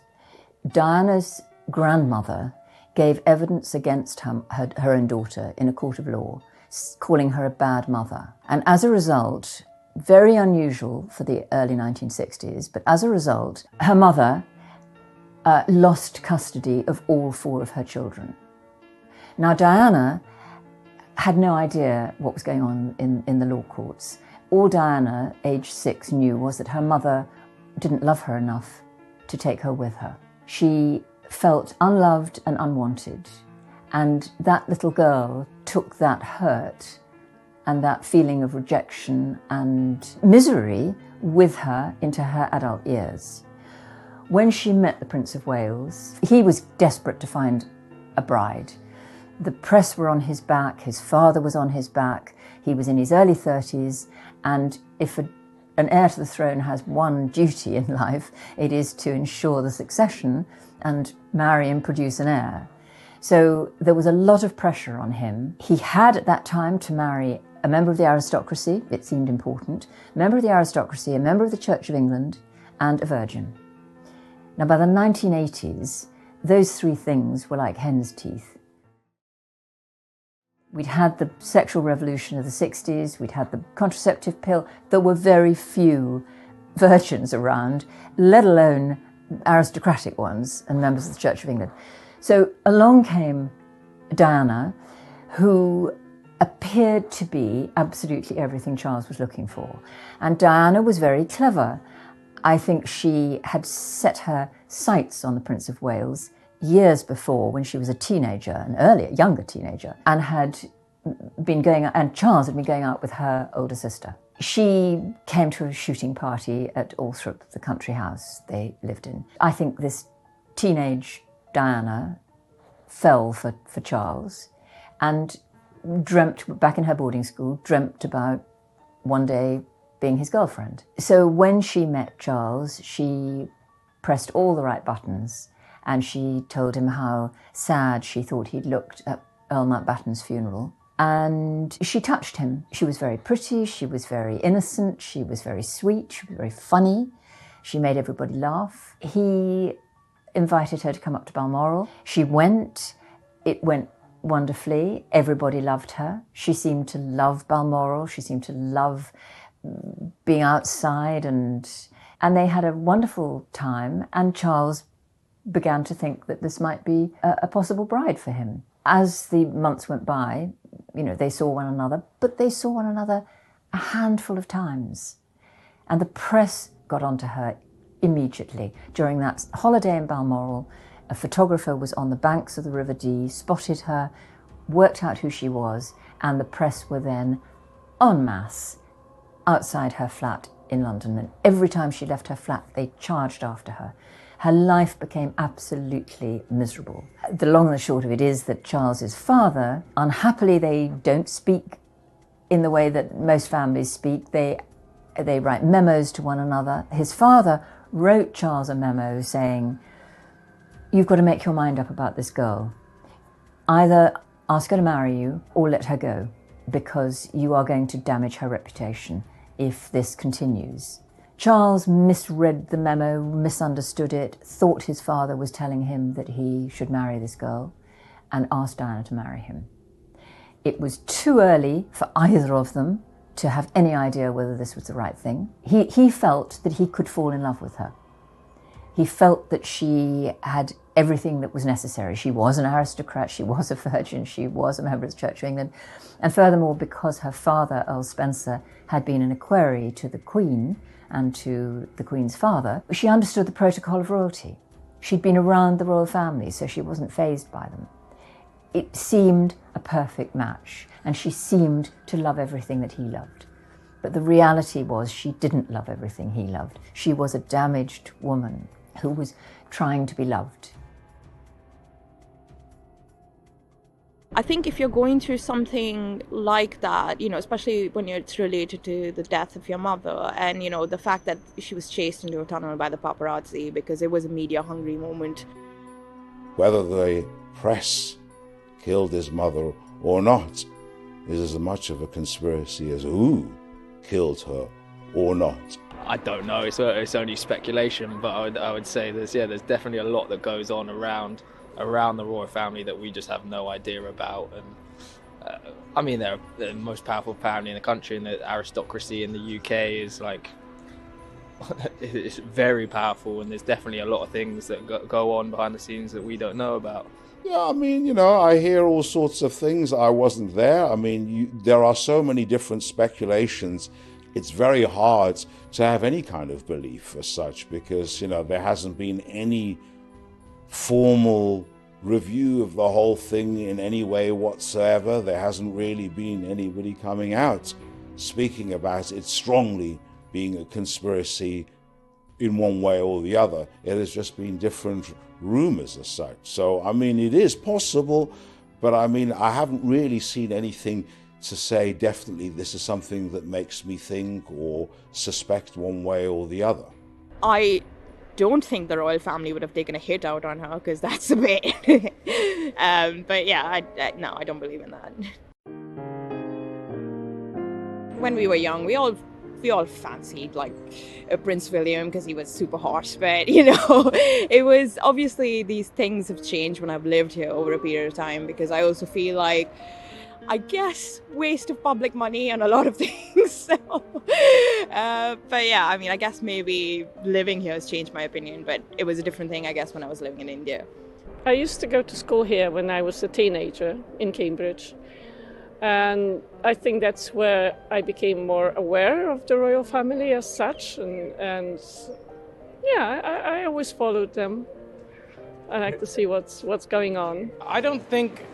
Diana's grandmother gave evidence against her own daughter in a court of law, calling her a bad mother. And as a result, very unusual for the early 1960s, but as a result, her mother lost custody of all 4 of her children. Now, Diana had no idea what was going on in the law courts. All Diana, age 6, knew was that her mother didn't love her enough to take her with her. She felt unloved and unwanted, and that little girl took that hurt and that feeling of rejection and misery with her into her adult years. When she met the Prince of Wales, he was desperate to find a bride. The press were on his back, his father was on his back, he was in his early 30s, and if an heir to the throne has one duty in life, it is to ensure the succession and marry and produce an heir. So there was a lot of pressure on him. He had at that time to marry a member of the aristocracy, it seemed important, a member of the aristocracy, a member of the Church of England, and a virgin. Now by the 1980s, those three things were like hen's teeth. We'd had the sexual revolution of the 60s, we'd had the contraceptive pill. There were very few virgins around, let alone aristocratic ones and members of the Church of England. So along came Diana, who appeared to be absolutely everything Charles was looking for. And Diana was very clever. I think she had set her sights on the Prince of Wales years before, when she was a teenager, an earlier, younger teenager, and Charles had been going out with her older sister. She came to a shooting party at Althorp, the country house they lived in. I think this teenage Diana fell for Charles and dreamt, back in her boarding school, dreamt about one day being his girlfriend. So when she met Charles, she pressed all the right buttons, and she told him how sad she thought he'd looked at Earl Mountbatten's funeral. And she touched him. She was very pretty, she was very innocent, she was very sweet, she was very funny. She made everybody laugh. He invited her to come up to Balmoral. She went. It went wonderfully. Everybody loved her. She seemed to love Balmoral. She seemed to love being outside, and they had a wonderful time, and Charles began to think that this might be a possible bride for him. As the months went by, they saw one another, but they saw one another a handful of times. And the press got onto her immediately. During that holiday in Balmoral, a photographer was on the banks of the River Dee, spotted her, worked out who she was, and the press were then en masse outside her flat in London. And every time she left her flat, they charged after her. Her life became absolutely miserable. The long and the short of it is that Charles's father, unhappily, they don't speak in the way that most families speak. They write memos to one another. His father wrote Charles a memo saying, "You've got to make your mind up about this girl. Either ask her to marry you or let her go, because you are going to damage her reputation if this continues." Charles misread the memo, misunderstood it, thought his father was telling him that he should marry this girl, and asked Diana to marry him. It was too early for either of them to have any idea whether this was the right thing. He felt that he could fall in love with her. He felt that she had everything that was necessary. She was an aristocrat, she was a virgin, she was a member of the Church of England. And furthermore, because her father, Earl Spencer, had been an equerry to the Queen and to the Queen's father, she understood the protocol of royalty. She'd been around the royal family, so she wasn't fazed by them. It seemed a perfect match, and she seemed to love everything that he loved. But the reality was she didn't love everything he loved. She was a damaged woman who was trying to be loved.
I think if you're going through something like that, especially when it's related to the death of your mother, and, the fact that she was chased into a tunnel by the paparazzi because it was a media-hungry moment.
Whether the press killed his mother or not is as much of a conspiracy as who killed her or not.
I don't know. It's only speculation, but I would say there's definitely a lot that goes on around the royal family that we just have no idea about. And they're the most powerful family in the country, and the aristocracy in the UK is it's very powerful, and there's definitely a lot of things that go on behind the scenes that we don't know about.
Yeah, I hear all sorts of things. I wasn't there. There are so many different speculations. It's very hard to have any kind of belief as such, because, there hasn't been any formal review of the whole thing in any way whatsoever. There hasn't really been anybody coming out speaking about it strongly being a conspiracy in one way or the other. It has just been different rumours as such. So, I mean, it is possible, but I mean, I haven't really seen anything to say definitely this is something that makes me think or suspect one way or the other.
I don't think the royal family would have taken a hit out on her, because that's a bit. But yeah, no, I don't believe in that. When we were young, we all fancied like Prince William because he was super hot, but it was obviously these things have changed when I've lived here over a period of time, because I also feel like, I guess, waste of public money on a lot of things. So, but yeah, I mean, I guess maybe living here has changed my opinion, but it was a different thing, I guess, when I was living in India.
I used to go to school here when I was a teenager in Cambridge. And I think that's where I became more aware of the royal family as such. And yeah, I always followed them. I like to see what's going on.
I don't think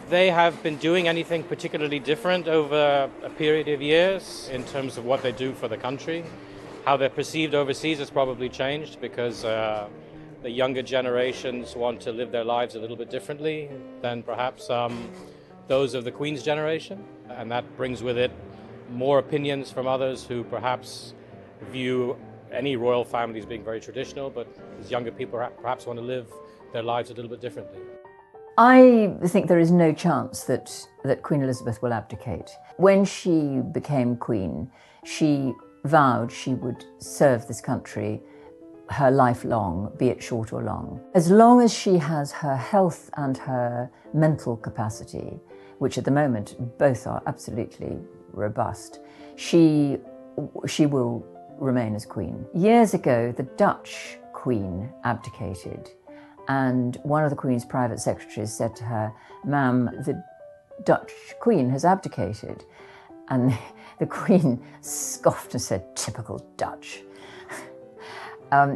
they have been doing anything particularly different over a period of years in terms of what they do for the country. How they're perceived overseas has probably changed because the younger generations want to live their lives a little bit differently than perhaps those of the Queen's generation, and that brings with it more opinions from others who perhaps view any royal family as being very traditional, but these younger people perhaps want to live their lives a little bit differently.
I think there is no chance that Queen Elizabeth will abdicate. When she became Queen, she vowed she would serve this country her life long, be it short or long. As long as she has her health and her mental capacity, which at the moment both are absolutely robust, she will remain as Queen. Years ago, the Dutch Queen abdicated, and one of the Queen's private secretaries said to her, "Ma'am, the Dutch Queen has abdicated." And the Queen scoffed and said, "Typical Dutch."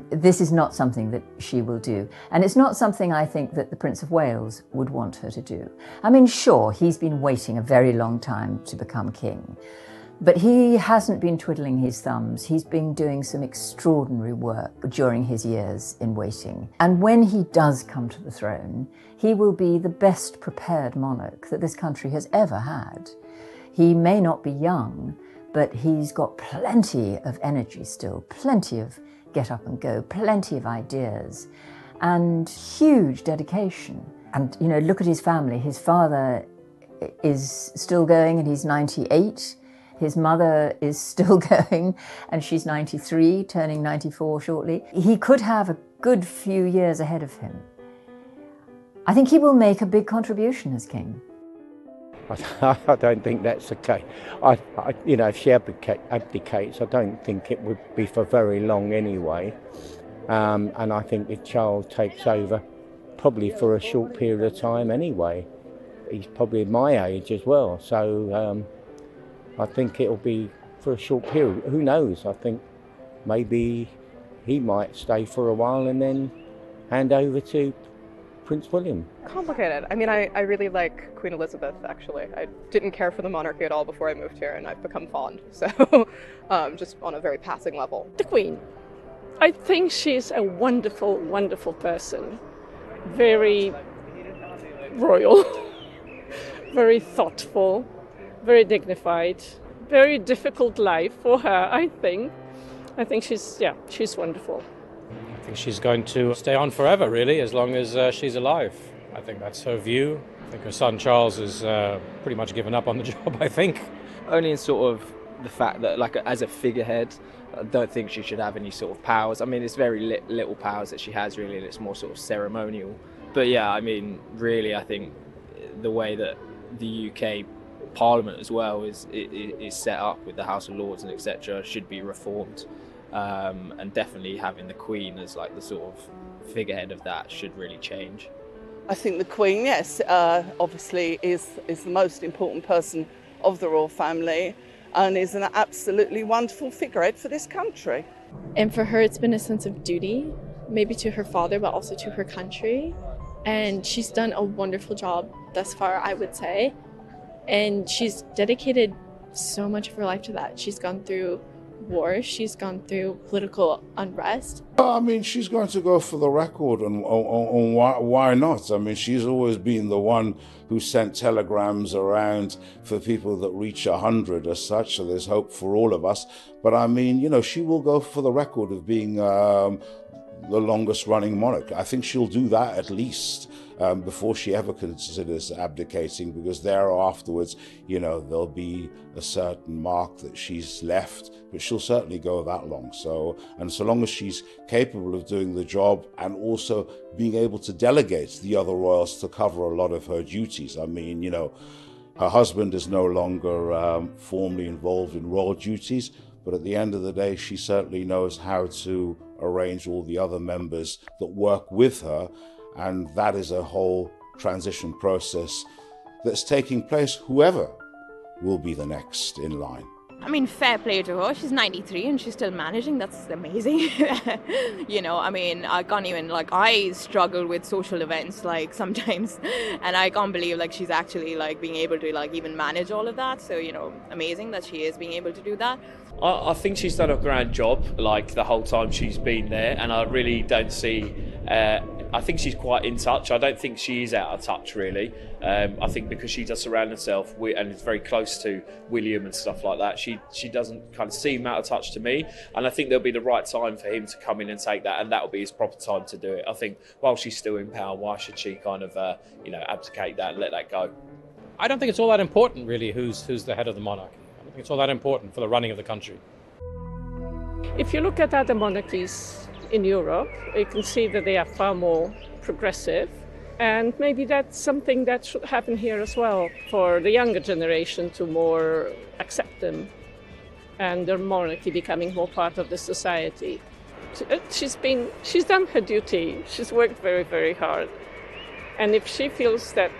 This is not something that she will do. And it's not something I think that the Prince of Wales would want her to do. I mean, sure, he's been waiting a very long time to become king, but he hasn't been twiddling his thumbs. He's been doing some extraordinary work during his years in waiting. And when he does come to the throne, he will be the best prepared monarch that this country has ever had. He may not be young, but he's got plenty of energy still, plenty of get up and go, plenty of ideas, and huge dedication. And, look at his family. His father is still going and he's 98. His mother is still going and she's 93, turning 94 shortly. He could have a good few years ahead of him. I think he will make a big contribution as king.
I don't think that's the case. If she abdicates, I don't think it would be for very long anyway. And I think if Charles takes over, probably for a short period of time anyway. He's probably my age as well, so I think it'll be for a short period. Who knows? I think maybe he might stay for a while and then hand over to Prince William.
Complicated. I mean, I really like Queen Elizabeth, actually. I didn't care for the monarchy at all before I moved here, and I've become fond. So, just on a very passing level.
The Queen. I think she's a wonderful, wonderful person. Very royal, very thoughtful, very dignified, very difficult life for her, I think. I think she's wonderful.
I think she's going to stay on forever, really, as long as she's alive. I think that's her view. I think her son Charles has pretty much given up on the job, I think.
Only in sort of the fact that, like, as a figurehead, I don't think she should have any sort of powers. I mean, it's very little powers that she has, really, and it's more sort of ceremonial. But yeah, I mean, really, I think the way that the UK Parliament as well is set up with the House of Lords and etc. should be reformed. And definitely having the Queen as like the sort of figurehead of that should really change.
I think the Queen, yes, obviously is the most important person of the royal family and is an absolutely wonderful figurehead for this country.
And for her, it's been a sense of duty, maybe to her father, but also to her country. and she's done a wonderful job thus far, I would say. And she's dedicated so much of her life to that. She's gone through war, she's gone through political unrest.
I mean, she's going to go for the record, and why not? I mean, she's always been the one who sent telegrams around for people that reach 100 as such, so there's hope for all of us. But I mean, you know, she will go for the record of being the longest running monarch. I think she'll do that at least before she ever considers abdicating, because there afterwards, you know, there'll be a certain mark that she's left, but she'll certainly go that long. So long as she's capable of doing the job and also being able to delegate the other royals to cover a lot of her duties. I mean, you know, her husband is no longer formally involved in royal duties, but at the end of the day, she certainly knows how to arrange all the other members that work with her, and that is a whole transition process that's taking place, whoever will be the next in line.
I mean, fair play to her. She's 93 and she's still managing. That's amazing. You know, I mean, I can't even, like, I struggle with social events, like, sometimes, and I can't believe, like, she's actually, like, being able to, like, even manage all of that. So, you know, amazing that she is being able to do that.
I think she's done a grand job, like, the whole time she's been there, and I really don't see... I think she's quite in touch. I don't think she is out of touch, really. I think because she does surround herself with, and is very close to William and stuff like that, she doesn't kind of seem out of touch to me. And I think there'll be the right time for him to come in and take that, and that'll be his proper time to do it. I think while she's still in power, why should she kind of, abdicate that and let that go?
I don't think it's all that important, really, who's the head of the monarchy. I don't think it's all that important for the running of the country.
If you look at other monarchies in Europe, you can see that they are far more progressive, and maybe that's something that should happen here as well, for the younger generation to more accept them and their monarchy becoming more part of the society. She's done her duty. She's worked very, very hard, and if she feels that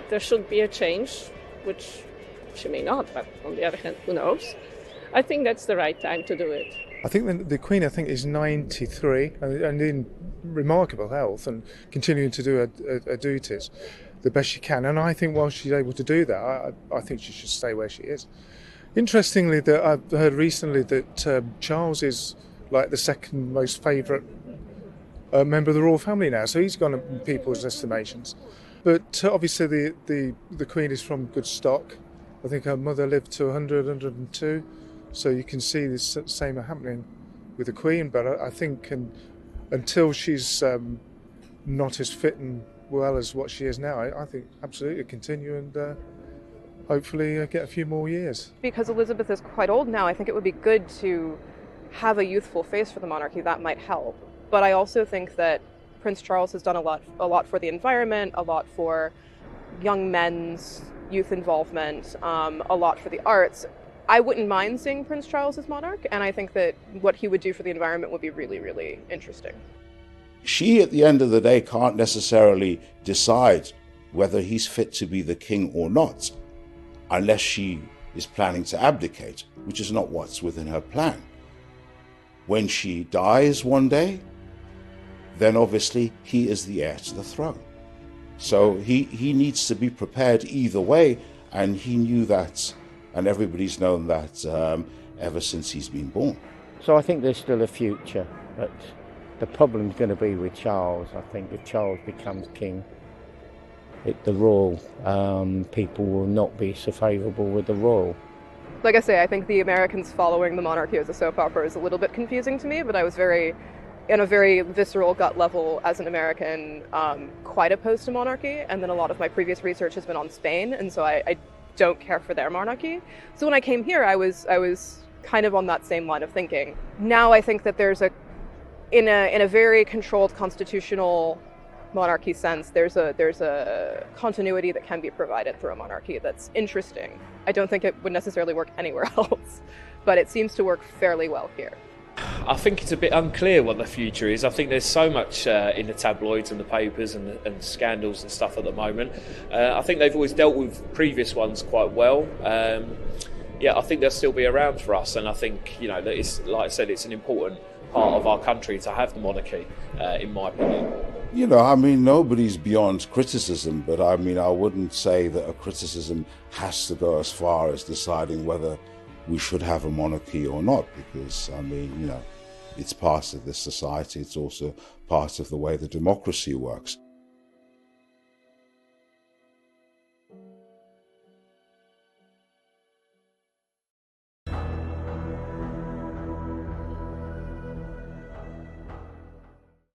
there should be a change, which she may not, but on the other hand, who knows, I think that's the right time to do it.
I think the Queen, is 93 and in remarkable health and continuing to do her duties the best she can. And I think while she's able to do that, I think she should stay where she is. Interestingly, that I've heard recently that Charles is like the second most favourite member of the royal family now, so he's gone up in people's estimations. But obviously the Queen is from good stock. I think her mother lived to 100, 102. So you can see the same happening with the Queen, but I think until she's not as fit and well as what she is now, I think absolutely continue and hopefully get a few more years.
Because Elizabeth is quite old now, I think it would be good to have a youthful face for the monarchy. That might help. But I also think that Prince Charles has done a lot for the environment, a lot for young men's youth involvement, a lot for the arts. I wouldn't mind seeing Prince Charles as monarch, and I think that what he would do for the environment would be really, really interesting.
She, at the end of the day, can't necessarily decide whether he's fit to be the king or not, unless she is planning to abdicate, which is not what's within her plan. When she dies one day, then obviously he is the heir to the throne. So he needs to be prepared either way, and he knew that. And everybody's known that ever since he's been born.
So I think there's still a future, but the problem's going to be with Charles. I think if Charles becomes king, the royal people will not be so favourable with the royal.
Like I say, I think the Americans following the monarchy as a soap opera is a little bit confusing to me, but I was in a very visceral gut level as an American, quite opposed to monarchy, and then a lot of my previous research has been on Spain, and so I don't care for their monarchy. So when I came here, I was kind of on that same line of thinking. Now I think that there's in a very controlled constitutional monarchy sense, there's a continuity that can be provided through a monarchy that's interesting. I don't think it would necessarily work anywhere else, but it seems to work fairly well here.
I think it's a bit unclear what the future is. I think there's so much in the tabloids and the papers and scandals and stuff at the moment. I think they've always dealt with previous ones quite well. I think they'll still be around for us, and I think that it's, like I said, it's an important part of our country to have the monarchy, in my opinion.
You know, I mean, nobody's beyond criticism, but I mean, I wouldn't say that a criticism has to go as far as deciding whether we should have a monarchy or not, because, I mean, you know, it's part of this society. It's also part of the way the democracy works.